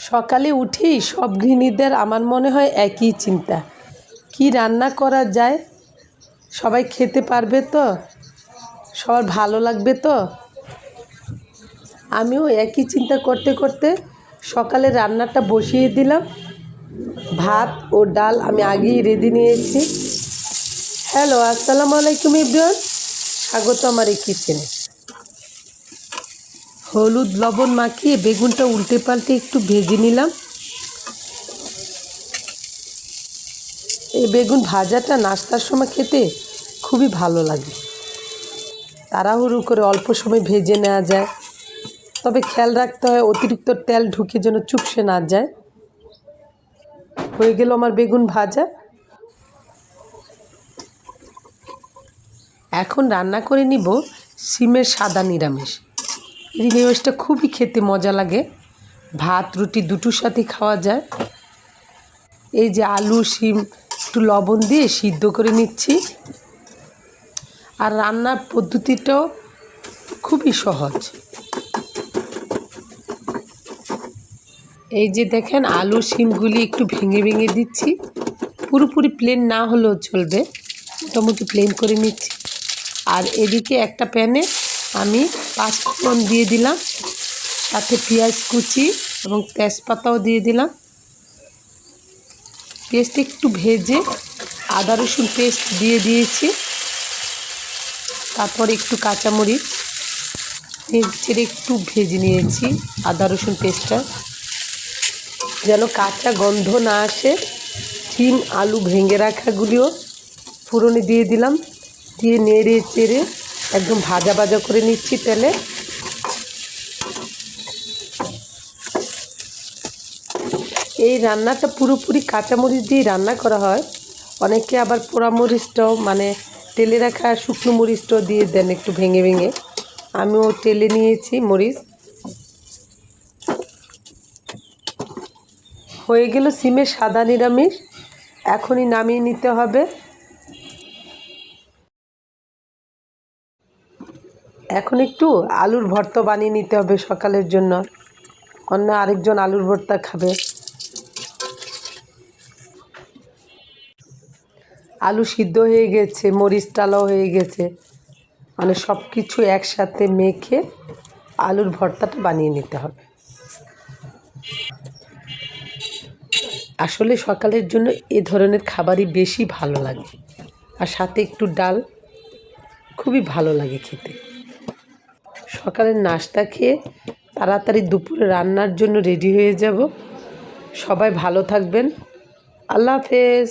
সকালে উঠেই সব গৃহিণীদের আমার মনে হয় একই চিন্তা, কি রান্না করা যায়, সবাই খেতে পারবে তো, সবার ভালো লাগবে তো। আমিও একই চিন্তা করতে করতে সকালে রান্নাটা বসিয়ে দিলাম। ভাত ও ডাল আমি আগেই রেডি নিয়েছি। হ্যালো, আসসালামু আলাইকুম এভরিওয়ান, স্বাগত আমার এই কিচেনে। হলুদ লবণ মাখিয়ে বেগুনটা উল্টে পাল্টে একটু ভেজে নিলাম। এই বেগুন ভাজাটা নাস্তার সময় খেতে খুবই ভালো লাগে। তাড়াহুড়ো করে অল্প সময় ভেজে নেওয়া যায়, তবে খেয়াল রাখতে হয় অতিরিক্ত তেল ঢুকে যেন চুপসে না যায়। হয়ে গেল আমার বেগুন ভাজা। এখন রান্না করে নিব সিমের সাদা নিরামিষ। এই নিরামিষটা খুবই খেতে মজা লাগে, ভাত রুটি দুটোর সাথে খাওয়া যায়। এই যে আলু সিম একটু লবণ দিয়ে সিদ্ধ করে নিচ্ছি। আর রান্নার পদ্ধতিটাও খুবই সহজ। এই যে দেখেন, আলু সিমগুলি একটু ভেঙে ভেঙে দিচ্ছি, পুরোপুরি প্লেন না হলেও চলবে, মোটামুটি প্লেন করে নিচ্ছি। আর এদিকে একটা প্যানে আমি 5 ফোড়ন দিয়ে দিলাম, সাথে পেঁয়াজ কুচি এবং তেজপাতাও দিয়ে দিলাম। পেস্ট একটু ভেজে আদা রসুন পেস্ট দিয়ে দিয়েছি। তারপর একটু কাঁচামরিচ নেড়ে একটু ভেজে নিয়েছি আদা রসুন পেস্টটা, যেন কাঁচা গন্ধ না আসে। সিম আলু ভেঙে রাখাগুলিও ফোড়নে দিয়ে দিলাম, দিয়ে নেড়ে চেড়ে একদম ভাজা ভাজা করে নিচ্ছি তেলে। এই রান্নাটা পুরোপুরি কাঁচামরিচ দিয়ে রান্না করা হয়। অনেকে আবার পোড়ামরিচটাও মানে তেলে রাখা শুকনো মরিচটাও দিয়ে দেন একটু ভেঙে ভেঙে। আমিও তেলে নিয়েছি মরিচ। হয়ে গেল সিমের সাদা নিরামিষ, এখনই নামিয়ে নিতে হবে। এখন একটু আলুর ভর্তা বানিয়ে নিতে হবে সকালের জন্য, অন্য আরেকজন আলুর ভর্তা খাবে। আলু সিদ্ধ হয়ে গেছে, মরিচ টালাও হয়ে গেছে, মানে সব কিছু একসাথে মেখে আলুর ভর্তাটা বানিয়ে নিতে হবে। আসলে সকালের জন্য এ ধরনের খাবারই বেশি ভালো লাগে, আর সাথে একটু ডাল খুবই ভালো লাগে খেতে। সকালের নাস্তা খেয়ে তাড়াতাড়ি দুপুরে রান্নার জন্য রেডি হয়ে যাব। সবাই ভালো থাকবেন। আল্লাহ হাফেজ।